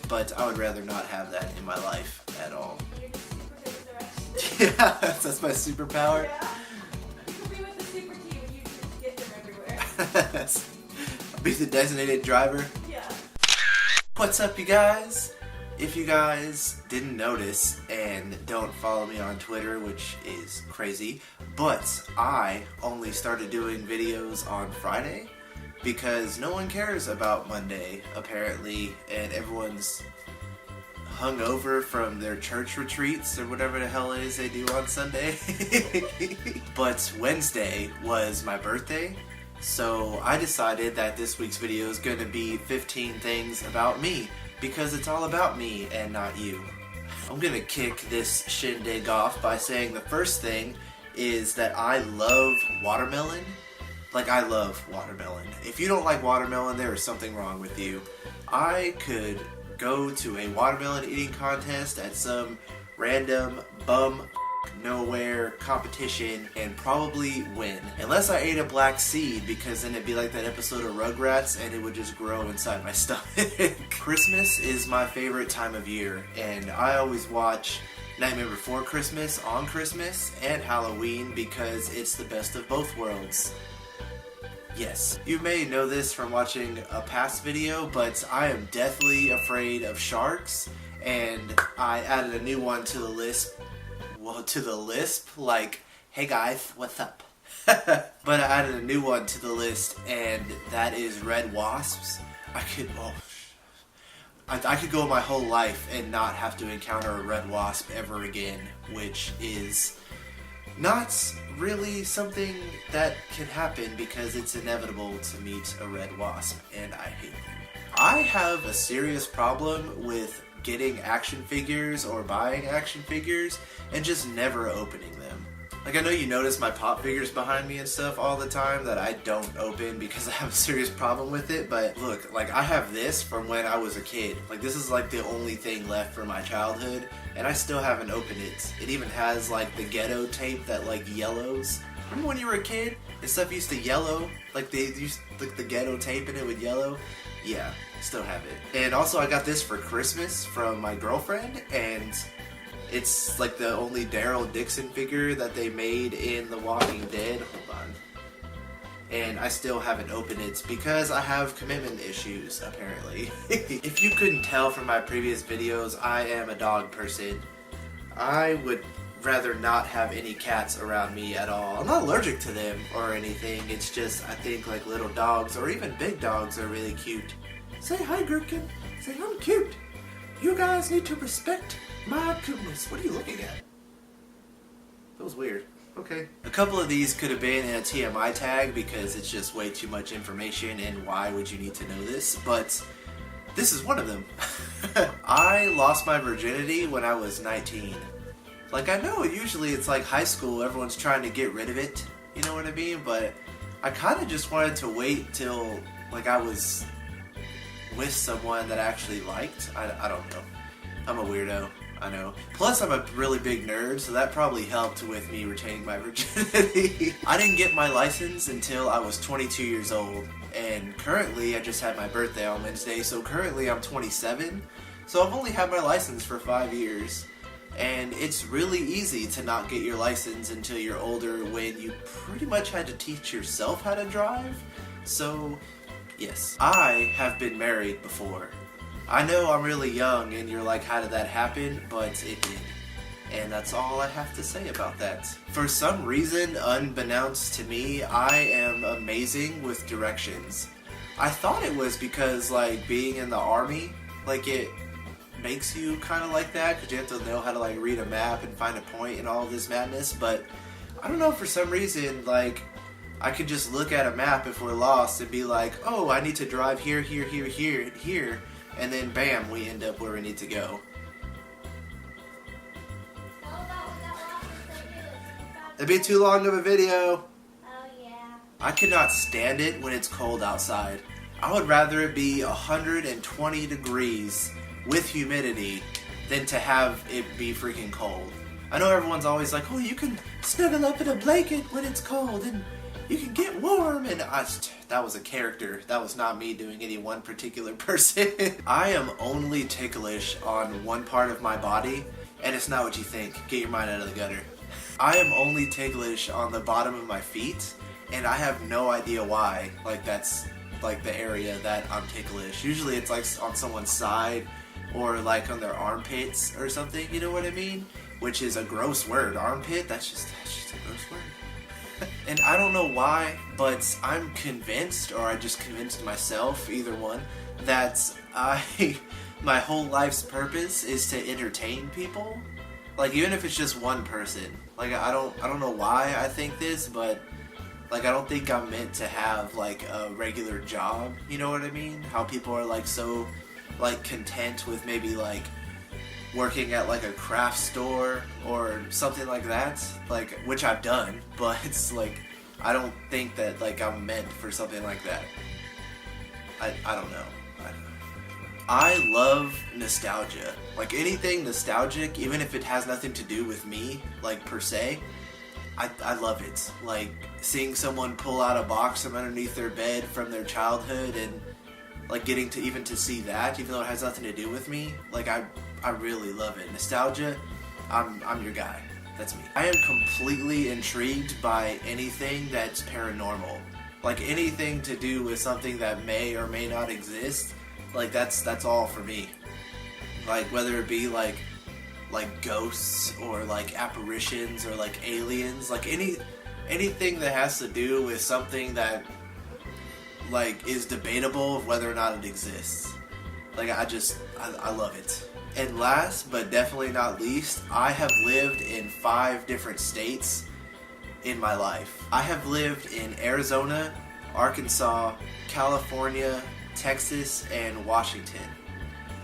but I would rather not have that in my life at all. You're just super good with directions. Yeah, that's my superpower. Yeah. You can be with the super team and you just get them everywhere. I'll be the designated driver. Yeah. What's up, you guys? If you guys didn't notice and don't follow me on Twitter, which is crazy, but I only started doing videos on Friday because no one cares about Monday, apparently, and everyone's hungover from their church retreats or whatever the hell it is they do on Sunday. But Wednesday was my birthday, so I decided that this week's video is going to be 15 things about me, because it's all about me and not you. I'm gonna kick this shindig off by saying the first thing is that I love watermelon. Like, I love watermelon. If you don't like watermelon, there is something wrong with you. I could go to a watermelon eating contest at some random bum nowhere competition and probably win. Unless I ate a black seed, because then it'd be like that episode of Rugrats and it would just grow inside my stomach. Christmas is my favorite time of year, and I always watch Nightmare Before Christmas on Christmas and Halloween because it's the best of both worlds. Yes, you may know this from watching a past video, but I am deathly afraid of sharks, and I added a new one to the list. Well, to the lisp, like, hey guys, what's up? But I added a new one to the list, and that is red wasps. I could go my whole life and not have to encounter a red wasp ever again, which is not really something that can happen because it's inevitable to meet a red wasp, and I hate them. I have a serious problem with getting action figures or buying action figures and just never opening them. Like, I know you notice my pop figures behind me and stuff all the time that I don't open because I have a serious problem with it, but look, like, I have this from when I was a kid. Like, this is like the only thing left from my childhood, and I still haven't opened it. It even has like the ghetto tape that like yellows. Remember when you were a kid and stuff used to yellow? Like, they used like the ghetto tape and it would yellow? Yeah, still have it. And also I got this for Christmas from my girlfriend, and it's like the only Daryl Dixon figure that they made in The Walking Dead. Hold on. And I still haven't opened it because I have commitment issues, apparently. If you couldn't tell from my previous videos, I am a dog person. I would rather not have any cats around me at all. I'm not allergic to them or anything, it's just I think like little dogs or even big dogs are really cute. Say hi, Gherkin. Say I'm cute. You guys need to respect my cuteness. What are you looking at? That was weird. Okay. A couple of these could have been in a TMI tag because it's just way too much information and why would you need to know this, but this is one of them. I lost my virginity when I was 19. Like, I know usually it's like high school, everyone's trying to get rid of it, you know what I mean? But I kind of just wanted to wait till like I was with someone that I actually liked. I don't know. I'm a weirdo, I know. Plus I'm a really big nerd, so that probably helped with me retaining my virginity. I didn't get my license until I was 22 years old, and currently I just had my birthday on Wednesday, so currently I'm 27. So I've only had my license for 5 years. And it's really easy to not get your license until you're older when you pretty much had to teach yourself how to drive. So, yes. I have been married before. I know I'm really young and you're like, how did that happen? But it did. And that's all I have to say about that. For some reason, unbeknownst to me, I am amazing with directions. I thought it was because, like, being in the army, like, it makes you kind of like that because you have to know how to like read a map and find a point and all of this madness, but I don't know, for some reason, like, I could just look at a map if we're lost and be like, oh, I need to drive here, here, here, here, and here, and then bam, we end up where we need to go. It'd be too long of a video. Oh yeah. I could not stand it when it's cold outside. I would rather it be 120 degrees with humidity than to have it be freaking cold. I know everyone's always like, oh, you can snuggle up in a blanket when it's cold and you can get warm, and that was a character. That was not me doing any one particular person. I am only ticklish on one part of my body, and it's not what you think. Get your mind out of the gutter. I am only ticklish on the bottom of my feet, and I have no idea why. Like, that's like the area that I'm ticklish. Usually it's like on someone's side or like on their armpits or something, you know what I mean? Which is a gross word. Armpit, that's just a gross word. And I don't know why, but I'm convinced, or I just convinced myself, either one, that my whole life's purpose is to entertain people. Like, even if it's just one person. Like, I don't know why I think this, but like, I don't think I'm meant to have like a regular job, you know what I mean? How people are like so like content with maybe like working at like a craft store or something like that, like, which I've done, but it's like, I don't think that like I'm meant for something like that. I don't know. I love nostalgia. Like, anything nostalgic, even if it has nothing to do with me, like, per se, I love it. Like, seeing someone pull out a box from underneath their bed from their childhood and like getting to even to see that, even though it has nothing to do with me, like, I really love it. Nostalgia, I'm your guy. That's me. I am completely intrigued by anything that's paranormal. Like, anything to do with something that may or may not exist, like, that's all for me. Like, whether it be like ghosts or like apparitions or like aliens, like anything that has to do with something that like is debatable of whether or not it exists. Like, I love it. And last but definitely not least, I have lived in 5 different states in my life. I have lived in Arizona, Arkansas, California, Texas, and Washington.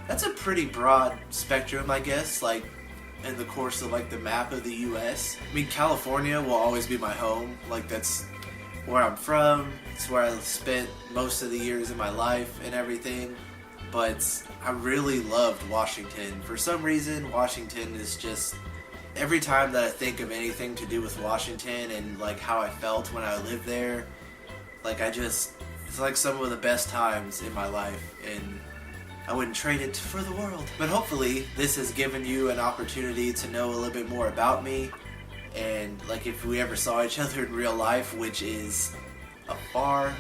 That's a pretty broad spectrum, I guess, like, in the course of like the map of the US. I mean, California will always be my home. Like, that's where I'm from. It's where I spent most of the years of my life and everything. But I really loved Washington. For some reason, Washington is just, every time that I think of anything to do with Washington and like how I felt when I lived there, like, it's like some of the best times in my life, and I wouldn't trade it for the world. But hopefully this has given you an opportunity to know a little bit more about me, and like, if we ever saw each other in real life, which is a far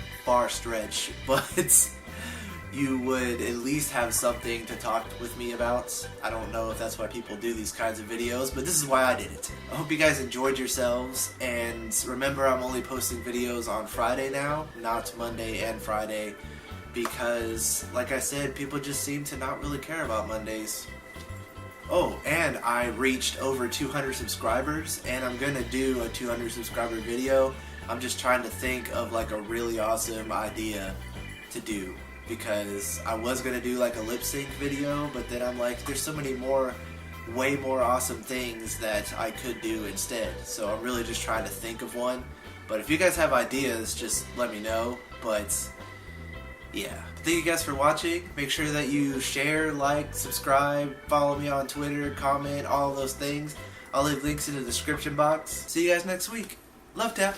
stretch, but you would at least have something to talk with me about. I don't know if that's why people do these kinds of videos, but this is why I did it. I hope you guys enjoyed yourselves, and remember, I'm only posting videos on Friday now, not Monday and Friday, because, like I said, people just seem to not really care about Mondays. Oh, and I reached over 200 subscribers, and I'm gonna do a 200 subscriber video. I'm just trying to think of like a really awesome idea to do, because I was gonna do like a lip sync video, but then I'm like, there's so many way more awesome things that I could do instead. So I'm really just trying to think of one. But if you guys have ideas, just let me know. But yeah, thank you guys for watching. Make sure that you share, like, subscribe, follow me on Twitter, comment, all those things. I'll leave links in the description box. See you guys next week. Love tap.